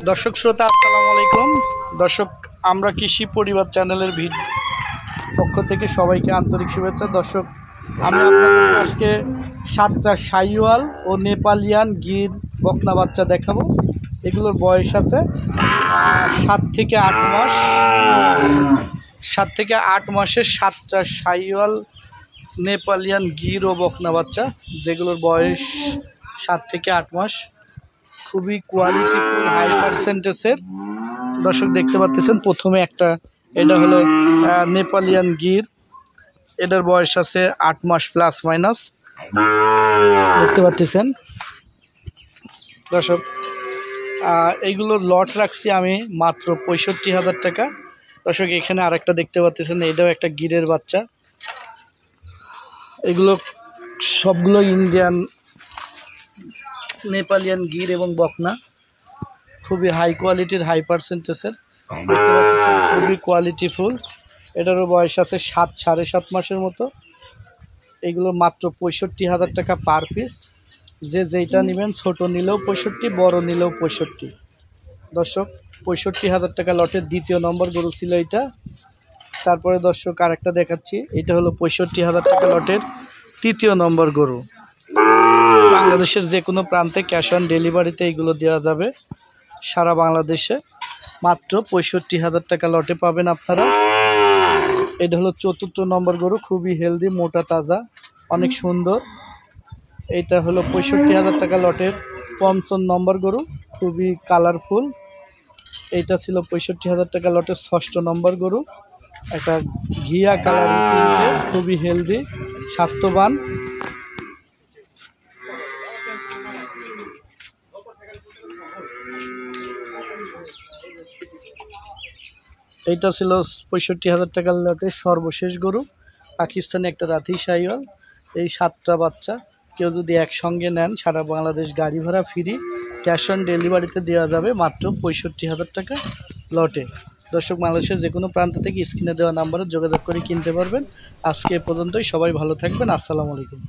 দর্শক শ্রোতা আসসালামু আলাইকুম। দর্শক, আমরা কৃষি পরিবার চ্যানেলের পক্ষ থেকে সবাইকে আন্তরিক শুভেচ্ছা। দর্শক, আমি আপনাদের আজকে 7টা শাহিওয়াল ও নেপালিয়ান গির বকনা বাচ্চা দেখাবো। এগুলোর বয়স আছে 7 থেকে 8 মাস। 7 থেকে 8 মাসের 7টা শাহিওয়াল নেপালিয়ান গির ও বকনা বাচ্চা, যেগুলোর বয়স 7 থেকে 8 মাস। খুবই কোয়ালিটিফুল হাই পার্সেন্টেজের। দর্শক দেখতে পাচ্ছেন, প্রথমে এটা হলো নেপালিয়ান গির। এটার বয়স আছে 8 মাস প্লাস মাইনাস, দেখতে পাচ্ছেন। দর্শক, এইগুলোর লট রাখছি আমি মাত্র 65,000 টাকা। দর্শক, এখানে আরেকটা দেখতে পাচ্ছেন, এটাও একটা গিরের বাচ্চা। এগুলো সবগুলো ইন্ডিয়ান নেপালিয়ান গির এবং বকনা, খুবই হাই কোয়ালিটির হাই পার্সেন্টেজের, দেখতে পাচ্ছেন, খুবই কোয়ালিটিফুল। এটারও বয়স আছে 7-7.5 মাসের মতো। এগুলো মাত্র 65,000 টাকা পার পিস। যেইটা নেবেন, ছোট নিলেও 65, বড় নিলেও 65। দর্শক, 65,000 টাকা লটের দ্বিতীয় নম্বর গরু ছিল এটা। তারপরে দর্শক আরেকটা দেখাচ্ছি, এটা হলো 65,000 টাকা লটের তৃতীয় নম্বর গরু। বাংলাদেশের যে কোনো প্রান্তে ক্যাশ অন ডেলিভারিতে এগুলো দেওয়া যাবে সারা বাংলাদেশে। মাত্র 65,000 টাকা লটে পাবেন আপনারা। এটা হলো চতুর্থ নম্বর গরু, খুবই হেলদি, মোটা তাজা, অনেক সুন্দর। এটা হলো 65,000 টাকা লটের পঞ্চম নম্বর গরু, খুবই কালারফুল। এইটা ছিল 65,000 টাকা লটের ষষ্ঠ নম্বর গরু, একটা ঘিয়া কালার প্রিন্টের, খুবই হেলদি, স্বাস্থ্যবান। এইটা ছিল 65,000 টাকার লটের সর্বশেষ গরু, পাকিস্তানি একটা রাতি শাহিওয়াল। এই 7টা বাচ্চা কেউ যদি একসঙ্গে নেন, সারা বাংলাদেশ গাড়ি ভাড়া ফ্রি, ক্যাশ অন ডেলিভারিতে দেওয়া যাবে মাত্র 65,000 টাকা লটে। দর্শক, বাংলাদেশের যে কোনো প্রান্ত থেকে স্ক্রিনে দেওয়া নাম্বারে যোগাযোগ করে কিনতে পারবেন। আজকে এ পর্যন্তই। সবাই ভালো থাকবেন। আসসালামু আলাইকুম।